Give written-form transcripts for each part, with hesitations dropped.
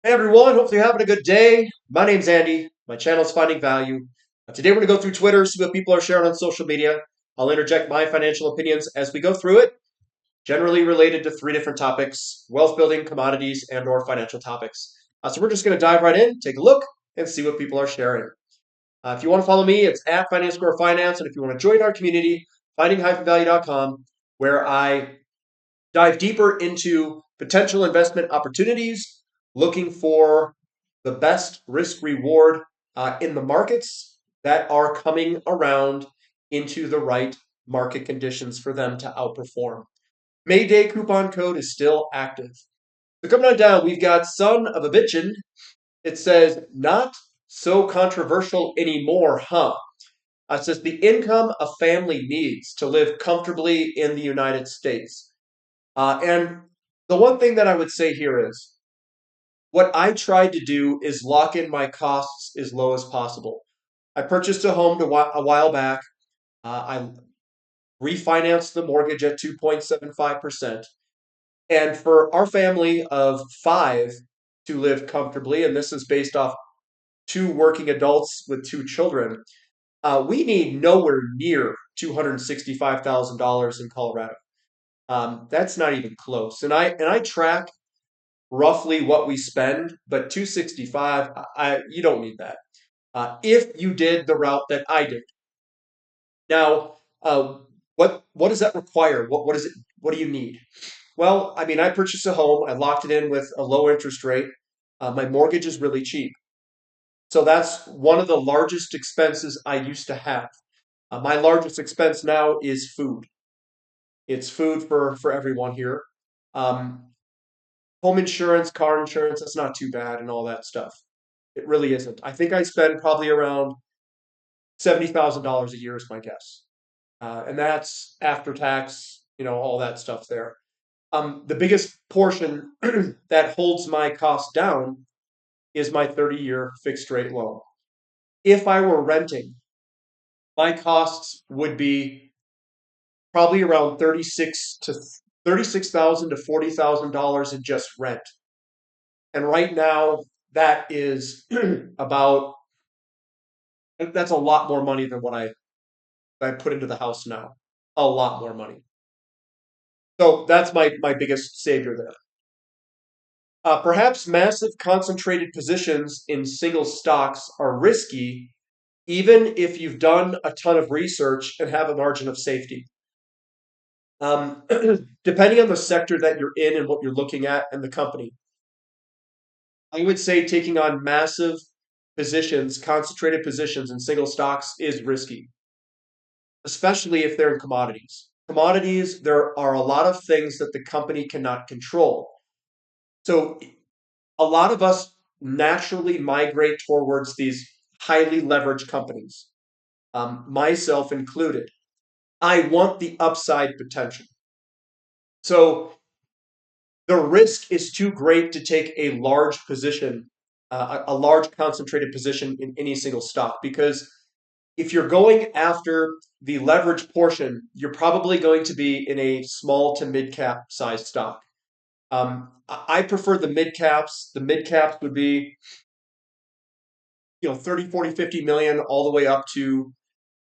Hey everyone, hopefully you're having a good day. My name's Andy. My channel's Finding Value. Today we're going to go through Twitter, see what people are sharing on social media. I'll interject my financial opinions as we go through it, generally related to three different topics: wealth building, commodities, and/or financial topics. So we're just going to dive right in, take a look, and see what people are sharing. If you want to follow me, it's at Finance Score Finance. And if you want to join our community, finding-value.com, where I dive deeper into potential investment opportunities, looking for the best risk reward in the markets that are coming around into the right market conditions for them to outperform. May Day coupon code is still active. So coming on down, we've got Son of a Bitchin'. It says, not so controversial anymore, huh? It says, the income a family needs to live comfortably in the United States. And the one thing that I would say here is what I tried to do is lock in my costs as low as possible. I purchased a home a while back. I refinanced the mortgage at 2.75%. And for our family of five to live comfortably, and this is based off two working adults with two children, we need nowhere near $265,000 in Colorado. That's not even close. And I track roughly what we spend, but 265, you don't need that. If you did the route that I did. Now, what does that require? What is it? What do you need? Well, I mean, I purchased a home. I locked it in with a low interest rate. My mortgage is really cheap. So that's one of the largest expenses I used to have. My largest expense now is food. It's food for everyone here. Um, Home insurance, car insurance, that's not too bad and all that stuff. It really isn't. I think I spend probably around $70,000 a year is my guess. And that's after tax, all that stuff there. The biggest portion that holds my costs down is my 30-year fixed rate loan. If I were renting, my costs would be probably around 36,000 to $40,000 in just rent. And right now, that is about that's a lot more money than what I put into the house now. A lot more money. So that's my biggest savior there. Perhaps massive concentrated positions in single stocks are risky, even if you've done a ton of research and have a margin of safety. Um, Depending on the sector that you're in and what you're looking at and the company, I would say taking on massive positions, concentrated positions in single stocks is risky, especially if they're in commodities. Commodities, there are a lot of things that the company cannot control. So a lot of us naturally migrate towards these highly leveraged companies, myself included. I want the upside potential. So the risk is too great to take a large position, a large concentrated position in any single stock, because if you're going after the leverage portion, you're probably going to be in a small to mid cap size stock. I prefer the mid caps. The mid caps would be 30, 40, 50 million all the way up to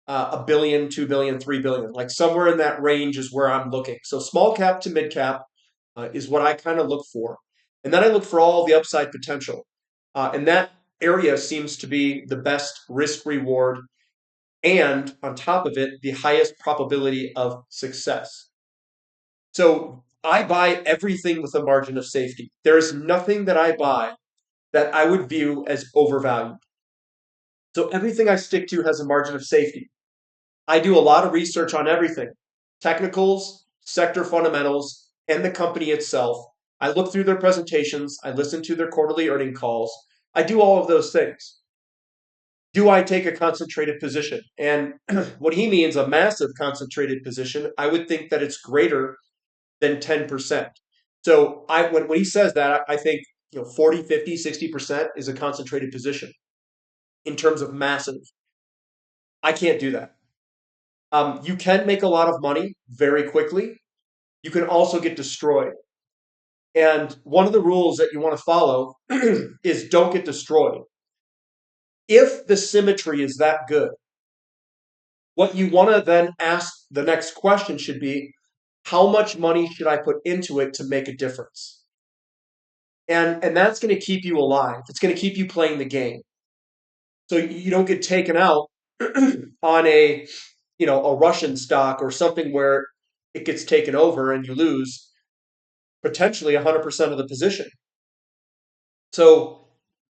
a billion, 2 billion, 3 billion. Like somewhere in that range is where I'm looking. So small cap to mid cap is what I kind of look for. And then I look for all the upside potential. And that area seems to be the best risk reward and on top of it, the highest probability of success. So I buy everything with a margin of safety. There is nothing that I buy that I would view as overvalued. So everything I stick to has a margin of safety. I do a lot of research on everything: technicals, sector fundamentals, and the company itself. I look through their presentations, I listen to their quarterly earning calls. I do all of those things. Do I take a concentrated position? And what he means, a massive concentrated position, I would think that it's greater than 10%. So when he says that, I think 40, 50, 60% is a concentrated position in terms of massive. I can't do that. You can make a lot of money very quickly. You can also get destroyed. And one of the rules that you want to follow is don't get destroyed. If the symmetry is that good, what you want to then ask the next question should be, how much money should I put into it to make a difference? And that's going to keep you alive. It's going to keep you playing the game. So you don't get taken out on a Russian stock or something where it gets taken over and you lose potentially 100% of the position. So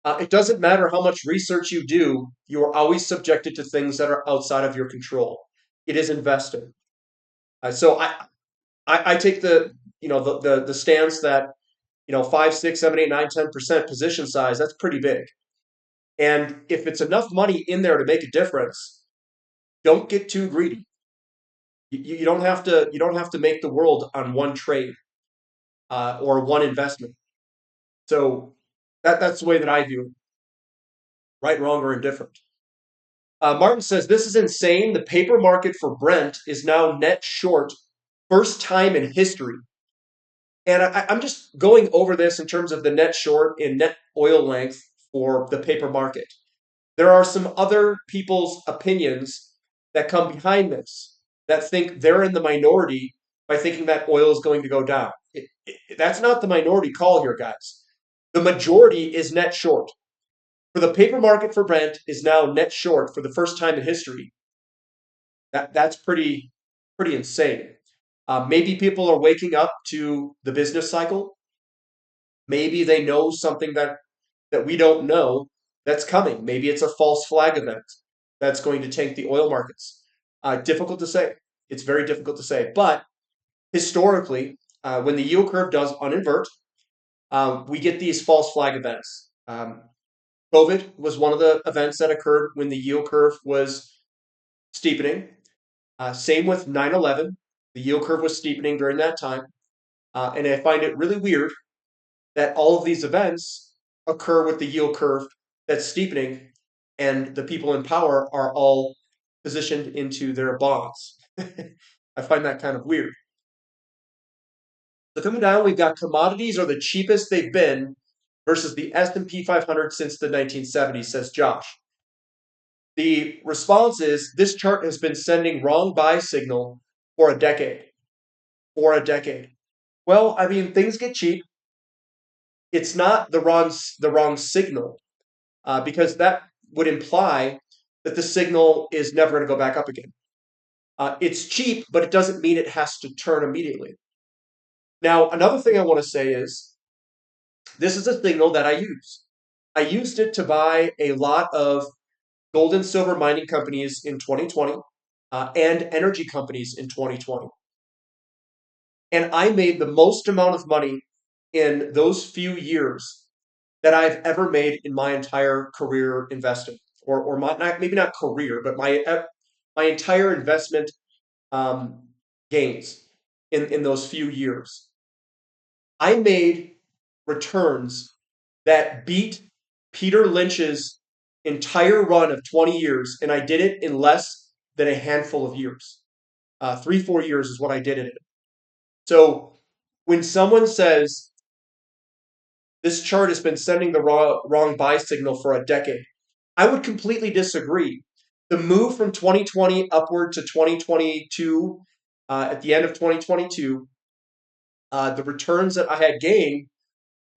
it doesn't matter how much research you do, you are always subjected to things that are outside of your control. It is investing. So I take the stance that 5, 6, 7, 8, 9, 10% position size, that's pretty big. And if it's enough money in there to make a difference, don't get too greedy. You don't have to make the world on one trade or one investment. So that's the way that I view it. Right, wrong, or indifferent. Martin says this is insane. The paper market for Brent is now net short, first time in history. And I'm just going over this in terms of the net short in net oil length for the paper market. There are some other people's opinions that come behind this that think they're in the minority by thinking that oil is going to go down. That's not the minority call here, guys. The majority is net short. For the paper market for Brent is now net short for the first time in history. That's pretty insane. Maybe people are waking up to the business cycle. Maybe they know something that we don't know that's coming. Maybe it's a false flag event that's going to tank the oil markets. Difficult to say. It's very difficult to say. But historically, when the yield curve does uninvert, we get these false flag events. COVID was one of the events that occurred when the yield curve was steepening. Same with 9/11. The yield curve was steepening during that time. And I find it really weird that all of these events occur with the yield curve that's steepening and the people in power are all positioned into their bonds. I find that kind of weird. So coming down, we've got commodities are the cheapest they've been versus the S&P 500 since the 1970s, says Josh. The response is this chart has been sending wrong buy signal for a decade. For a decade. Well, I mean, things get cheap. It's not the wrong signal because that would imply that the signal is never going to go back up again. It's cheap, but it doesn't mean it has to turn immediately. Now, another thing I want to say is this is a signal that I use. I used it to buy a lot of gold and silver mining companies in 2020 and energy companies in 2020. And I made the most amount of money in those few years that I've ever made in my entire career investing, or maybe not career, but my entire investment gains in those few years. I made returns that beat Peter Lynch's entire run of 20 years, and I did it in less than a handful of years. 3-4 years is what I did it. So when someone says this chart has been sending the wrong buy signal for a decade, I would completely disagree. The move from 2020 upward to 2022, at the end of 2022, the returns that I had gained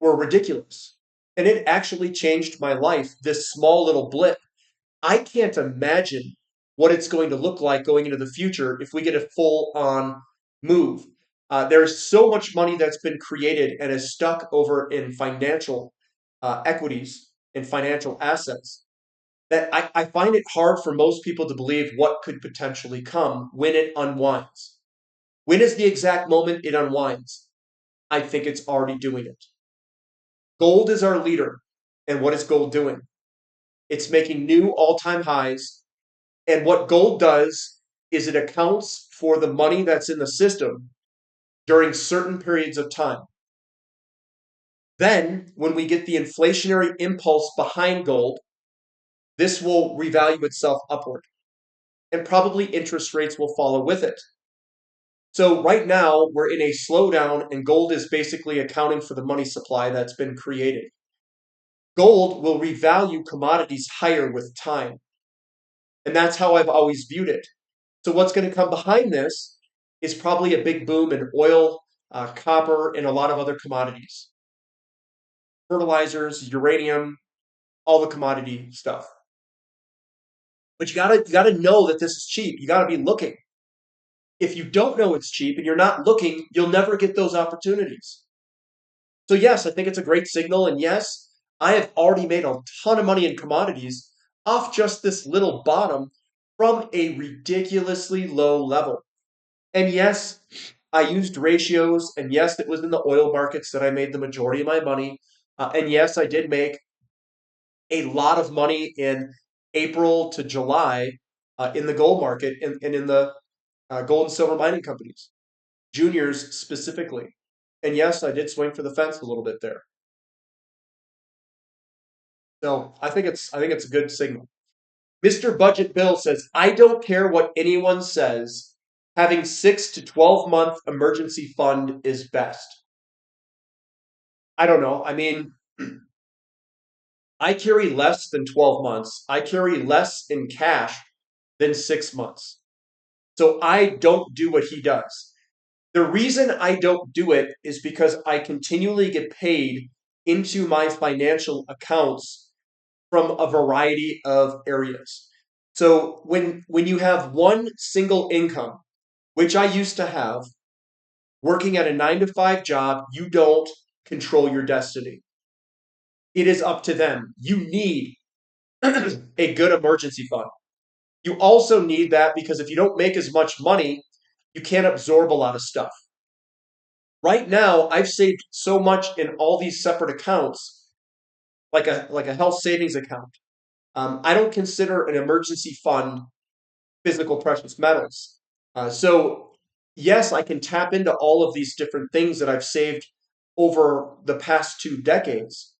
were ridiculous. And it actually changed my life, this small little blip. I can't imagine what it's going to look like going into the future if we get a full-on move. There's so much money that's been created and is stuck over in financial equities and financial assets that I find it hard for most people to believe what could potentially come when it unwinds. When is the exact moment it unwinds? I think it's already doing it. Gold is our leader. And what is gold doing? It's making new all-time highs. And what gold does is it accounts for the money that's in the system during certain periods of time. Then, when we get the inflationary impulse behind gold, this will revalue itself upward. And probably interest rates will follow with it. So right now we're in a slowdown, and gold is basically accounting for the money supply that's been created. Gold will revalue commodities higher with time. And that's how I've always viewed it. So what's going to come behind this is probably a big boom in oil, copper, and a lot of other commodities. Fertilizers, uranium, all the commodity stuff. But you gotta know that this is cheap. You gotta be looking. If you don't know it's cheap and you're not looking, you'll never get those opportunities. So yes, I think it's a great signal. And yes, I have already made a ton of money in commodities off just this little bottom from a ridiculously low level. And yes, I used ratios. And yes, it was in the oil markets that I made the majority of my money. And yes, I did make a lot of money in April to July in the gold market and in the gold and silver mining companies, juniors specifically. And yes, I did swing for the fence a little bit there. So I think it's a good signal. Mr. Budget Bill says, I don't care what anyone says. Having 6 to 12 month emergency fund is best. I don't know. I mean, I carry less than 12 months. I carry less in cash than 6 months. So I don't do what he does. The reason I don't do it is because I continually get paid into my financial accounts from a variety of areas. So when you have one single income, which I used to have, working at a 9 to 5 job, you don't control your destiny. It is up to them. You need a good emergency fund. You also need that because if you don't make as much money, you can't absorb a lot of stuff. Right now, I've saved so much in all these separate accounts, like a health savings account. I don't consider an emergency fund physical precious metals. So yes, I can tap into all of these different things that I've saved over the past 2 decades,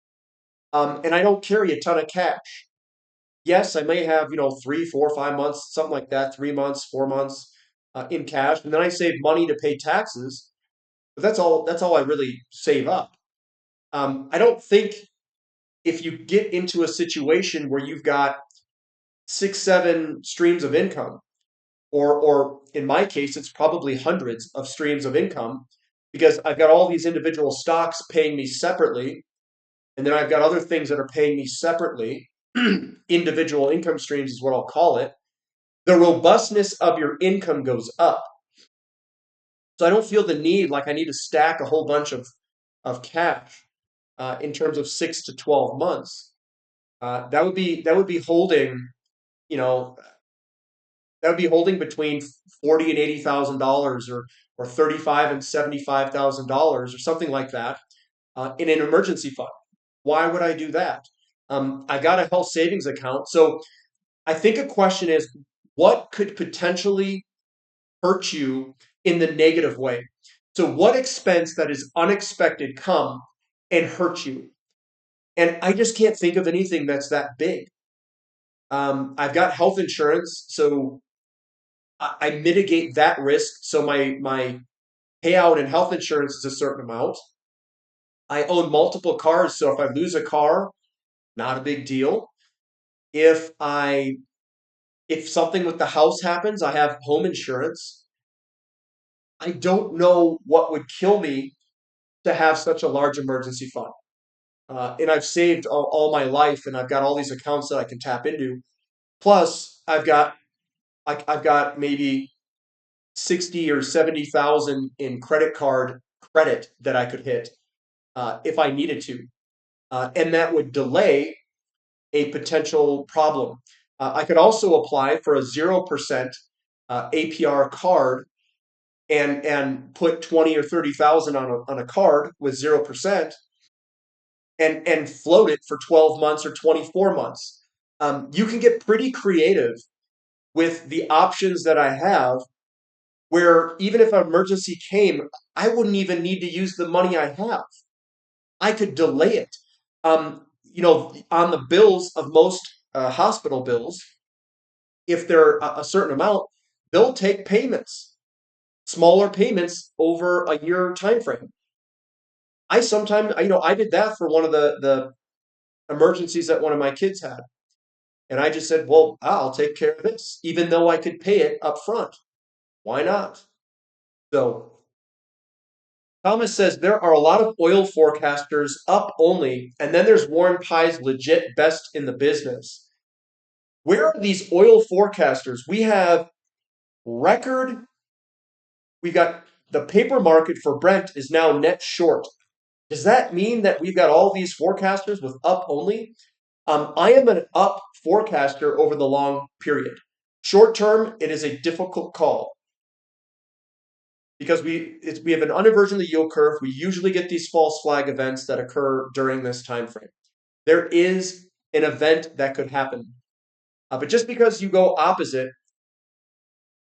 and I don't carry a ton of cash. Yes, I may have 3, 4, 5 months, something like that, 3 months, 4 months in cash, and then I save money to pay taxes. But that's all. That's all I really save up. I don't think if you get into a situation where you've got 6, 7 streams of income, or in my case, it's probably hundreds of streams of income because I've got all these individual stocks paying me separately, and then I've got other things that are paying me separately. Individual income streams is what I'll call it. The robustness of your income goes up. So I don't feel the need like I need to stack a whole bunch of cash in terms of 6 to 12 months. That would be holding, you know, that would be holding between $40,000 and $80,000, or 35 and $75,000 or something like that in an emergency fund. Why would I do that? I got a health savings account, so I think a question is, what could potentially hurt you in the negative way? So what expense that is unexpected come and hurt you? And I just can't think of anything that's that big. I've got health insurance, so I mitigate that risk. So my payout in health insurance is a certain amount. I own multiple cars, so if I lose a car, not a big deal. If I if something with the house happens, I have home insurance. I don't know what would kill me to have such a large emergency fund. And I've saved all my life, and I've got all these accounts that I can tap into. Plus, I've got maybe 60 or 70,000 in credit card credit that I could hit if I needed to, and that would delay a potential problem. I could also apply for a 0% APR card and put 20 or 30,000 on a card with 0% and float it for 12 months or 24 months. You can get pretty creative with the options that I have, where even if an emergency came, I wouldn't even need to use the money I have. I could delay it. On the bills of most hospital bills, if they're a certain amount, they'll take payments. smaller payments over a year time frame. I sometimes, I did that for one of the emergencies that one of my kids had. And I just said, well, I'll take care of this, even though I could pay it up front. Why not? So Thomas says there are a lot of oil forecasters up only, and then there's Warren Pye's legit best in the business. Where are these oil forecasters? Record, we got the paper market for Brent is now net short. Does that mean that we've got all these forecasters with up only? I am an up forecaster over the long period. Short term, it is a difficult call because we have an uninversion of the yield curve. We usually get these false flag events that occur during this time frame. There is an event that could happen, but just because you go opposite,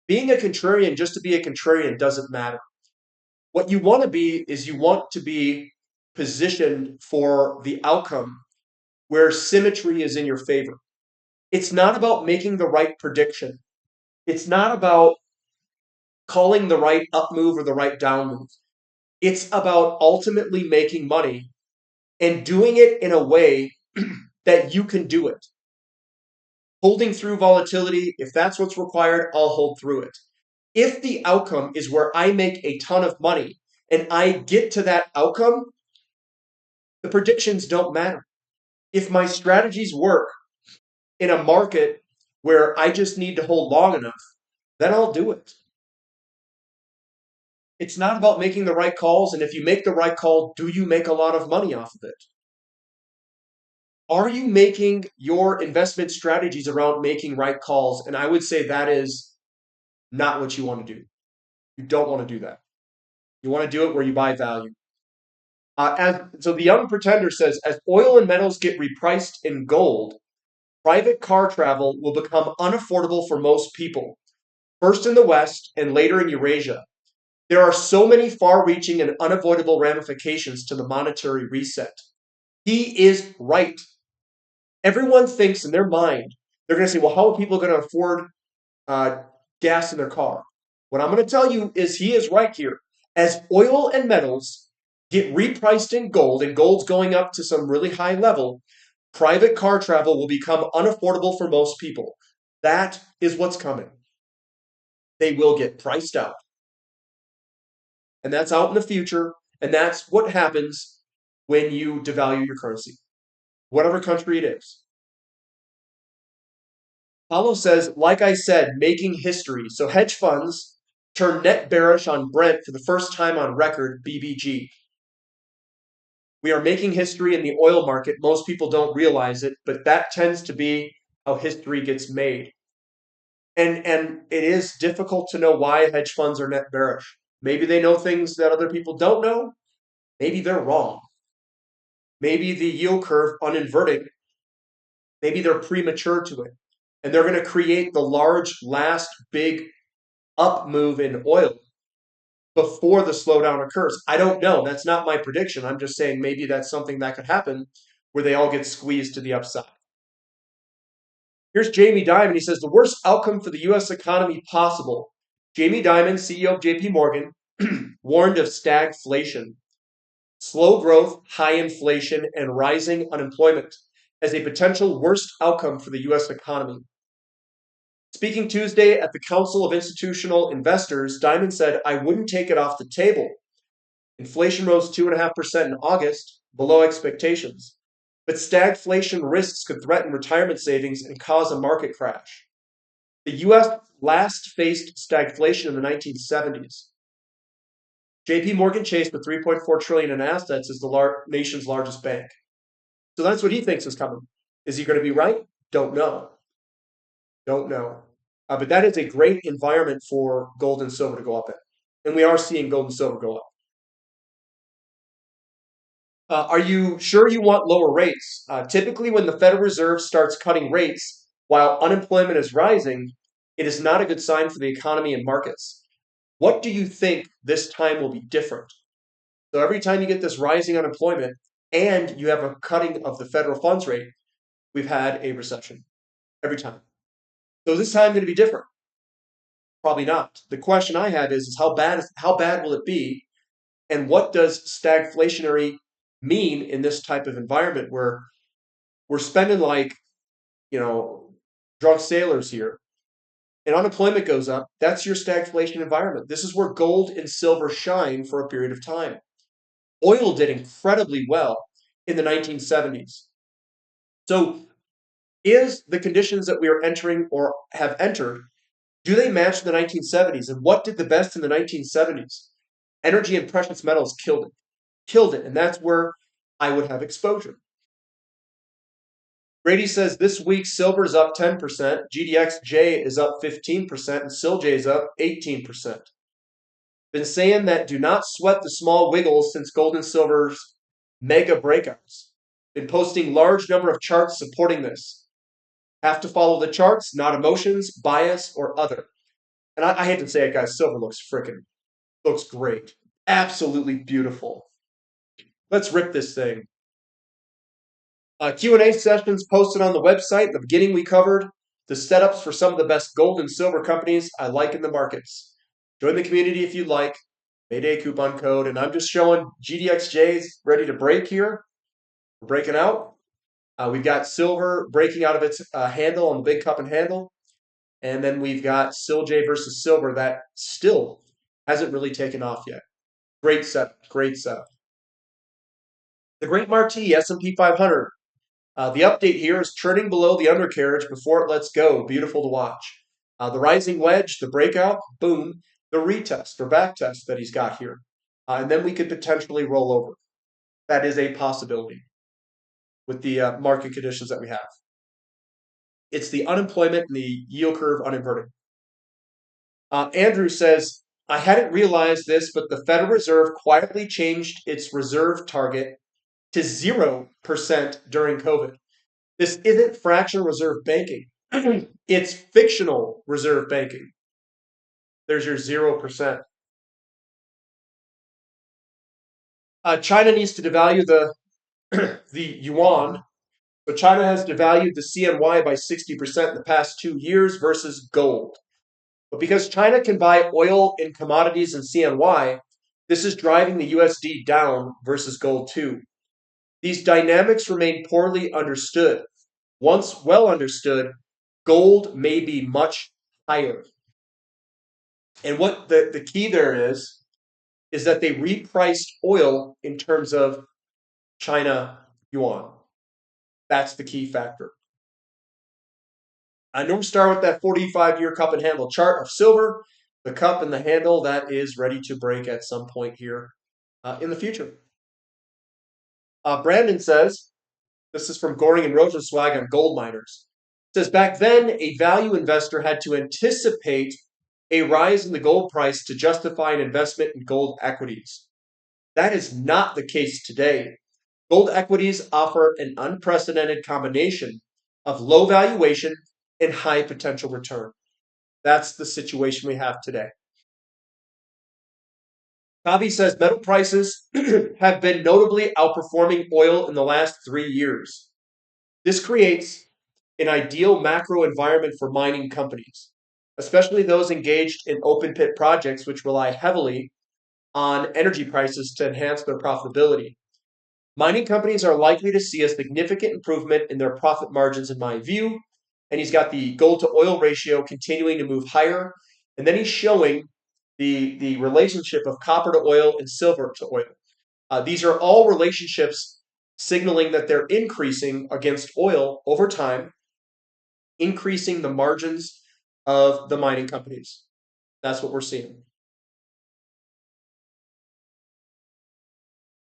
being a contrarian just to be a contrarian doesn't matter. What you want to be is you want to be positioned for the outcome where symmetry is in your favor. It's not about making the right prediction. It's not about calling the right up move or the right down move. It's about ultimately making money and doing it in a way that you can do it. Holding through volatility, if that's what's required, I'll hold through it. If the outcome is where I make a ton of money and I get to that outcome, the predictions don't matter. If my strategies work in a market where I just need to hold long enough, then I'll do it. It's not about making the right calls, and if you make the right call, do you make a lot of money off of it? Are you making your investment strategies around making right calls? And I would say that is not what you want to do. You don't want to do that. You want to do it where you buy value. So the young pretender says, as oil and metals get repriced in gold, private car travel will become unaffordable for most people, first in the West and later in Eurasia. There are so many far-reaching and unavoidable ramifications to the monetary reset. He is right. Everyone thinks in their mind, they're going to say, well, how are people going to afford uh, gas in their car? What I'm going to tell you is he is right here. As oil and metals get repriced in gold, and gold's going up to some really high level, private car travel will become unaffordable for most people. That is what's coming. They will get priced out. And that's out in the future. And that's what happens when you devalue your currency, whatever country it is. Paulo says, like I said, making history. So hedge funds turn net bearish on Brent for the first time on record, BBG. We are making history in the oil market. Most people don't realize it, but that tends to be how history gets made. And it is difficult to know why hedge funds are net bearish. Maybe they know things that other people don't know. Maybe they're wrong. Maybe the yield curve uninverting, maybe they're premature to it. And they're going to create the large, last, big up move in oil before the slowdown occurs. I don't know. That's not my prediction. I'm just saying maybe that's something that could happen where they all get squeezed to the upside. Here's Jamie Dimon. He says, the worst outcome for the U.S. economy possible. Jamie Dimon, CEO of JP Morgan, warned of stagflation, slow growth, high inflation, and rising unemployment as a potential worst outcome for the U.S. economy. Speaking Tuesday at the Council of Institutional Investors, Dimon said, I wouldn't take it off the table. Inflation rose 2.5% in August, below expectations. But stagflation risks could threaten retirement savings and cause a market crash. The U.S. last faced stagflation in the 1970s. JP Morgan Chase, with $3.4 trillion in assets, is the nation's largest bank. So that's what he thinks is coming. Is he going to be right? Don't know. Don't know. But that is a great environment for gold and silver to go up in. And we are seeing gold and silver go up. Are you sure you want lower rates? Typically, when the Federal Reserve starts cutting rates while unemployment is rising, it is not a good sign for the economy and markets. What do you think this time will be different? So every time you get this rising unemployment and you have a cutting of the federal funds rate, we've had a recession. Every time. So this time going to be different. Probably not. The question I have is how bad will it be? And what does stagflationary mean in this type of environment where we're spending like, you know, drunk sailors here and unemployment goes up? That's your stagflation environment. This is where gold and silver shine for a period of time. Oil did incredibly well in the 1970s. So is the conditions that we are entering or have entered, do they match the 1970s? And what did the best in the 1970s? Energy and precious metals killed it. And that's where I would have exposure. Grady says this week silver is up 10%, GDXJ is up 15%, and SILJ is up 18%. Been saying that do not sweat the small wiggles since gold and silver's mega breakouts. Been posting large number of charts supporting this. Have to follow the charts, not emotions, bias, or other. And I hate to say it, guys, silver looks great. Absolutely beautiful. Let's rip this thing. Q&A sessions posted on the website. In the beginning, we covered the setups for some of the best gold and silver companies I like in the markets. Join the community if you'd like. Mayday coupon code. And I'm just showing GDXJ's ready to break here. We're breaking out. We've got silver breaking out of its handle on the big cup and handle. And then we've got SILJ versus silver that still hasn't really taken off yet. Great setup. Great setup. The Great Marquee S&P 500. The update here is churning below the undercarriage before it lets go. Beautiful to watch. The rising wedge, the breakout, boom, the retest or back test that he's got here. And then we could potentially roll over. That is a possibility with the market conditions that we have. It's the unemployment and the yield curve uninverting. Andrew says, I hadn't realized this, but the Federal Reserve quietly changed its reserve target to 0% during COVID. This isn't fractional reserve banking. It's fictional reserve banking. There's your 0%. China needs to devalue the yuan. So China has devalued the CNY by 60% in the past 2 years versus gold. But because China can buy oil and commodities in CNY, this is driving the USD down versus gold too. These dynamics remain poorly understood. Once well understood, gold may be much higher. And what the key there is that they repriced oil in terms of China yuan. That's the key factor. North Star with that 45-year cup and handle chart of silver, the cup and the handle that is ready to break at some point here in the future. Brandon says, this is from Goring and Rosenzweig on gold miners. It says, back then, a value investor had to anticipate a rise in the gold price to justify an investment in gold equities. That is not the case today. Gold equities offer an unprecedented combination of low valuation and high potential return. That's the situation we have today. Kavi says metal prices have been notably outperforming oil in the last 3 years. This creates an ideal macro environment for mining companies, especially those engaged in open pit projects which rely heavily on energy prices to enhance their profitability. Mining companies are likely to see a significant improvement in their profit margins, in my view. And he's got the gold to oil ratio continuing to move higher. And then he's showing the relationship of copper to oil and silver to oil. These are all relationships signaling that they're increasing against oil over time, increasing the margins of the mining companies. That's what we're seeing.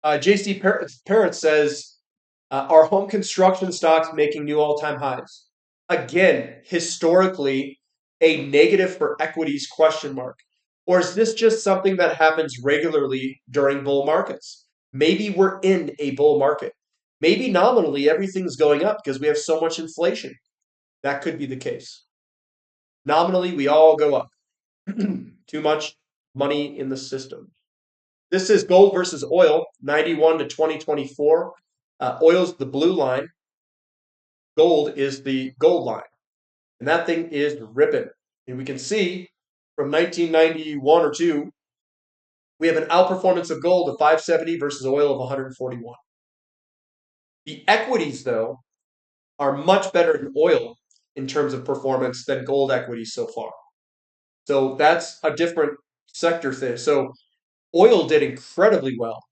JC Parrott says, are home construction stocks making new all-time highs? Again, historically, a negative for equities question mark. Or is this just something that happens regularly during bull markets? Maybe we're in a bull market. Maybe nominally everything's going up because we have so much inflation. That could be the case. Nominally, we all go up. Too much money in the system. This is gold versus oil, 91 to 2024. Oil's the blue line. Gold is the gold line. And that thing is ripping. And we can see from 1991 or 2, we have an outperformance of gold of 570 versus oil of 141. The equities, though, are much better in oil in terms of performance than gold equities so far. So that's a different sector thing. So oil did incredibly well.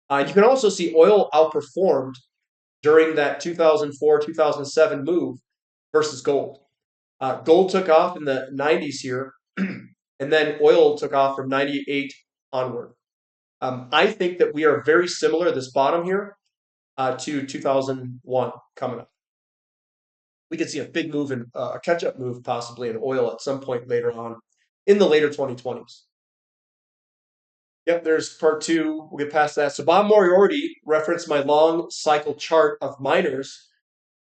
You can also see oil outperformed during that 2004, 2007 move versus gold. Gold took off in the 90s here, and then oil took off from 98 onward. I think that we are very similar, this bottom here, to 2001 coming up. We could see a big move in a catch-up move possibly in oil at some point later on in the later 2020s. Yep, there's part 2. We'll get past that. So Bob Moriarty referenced my long cycle chart of miners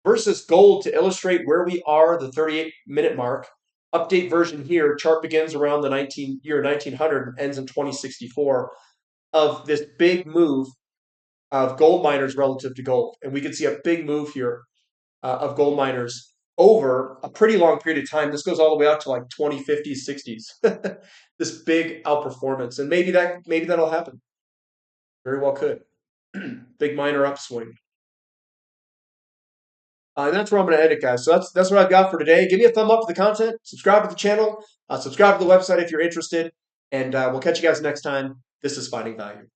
versus gold to illustrate where we are, the 38-minute mark. Update version here, chart begins around the year 1900 and ends in 2064, of this big move of gold miners relative to gold. And we can see a big move here of gold miners over a pretty long period of time. This goes all the way out to like 2050s, 60s. This big outperformance. And maybe that'll happen. Very well could. Big miner upswing. And that's where I'm going to end it, guys. So that's what I've got for today. Give me a thumb up for the content. Subscribe to the channel. Subscribe to the website if you're interested. And we'll catch you guys next time. This is Finding Value.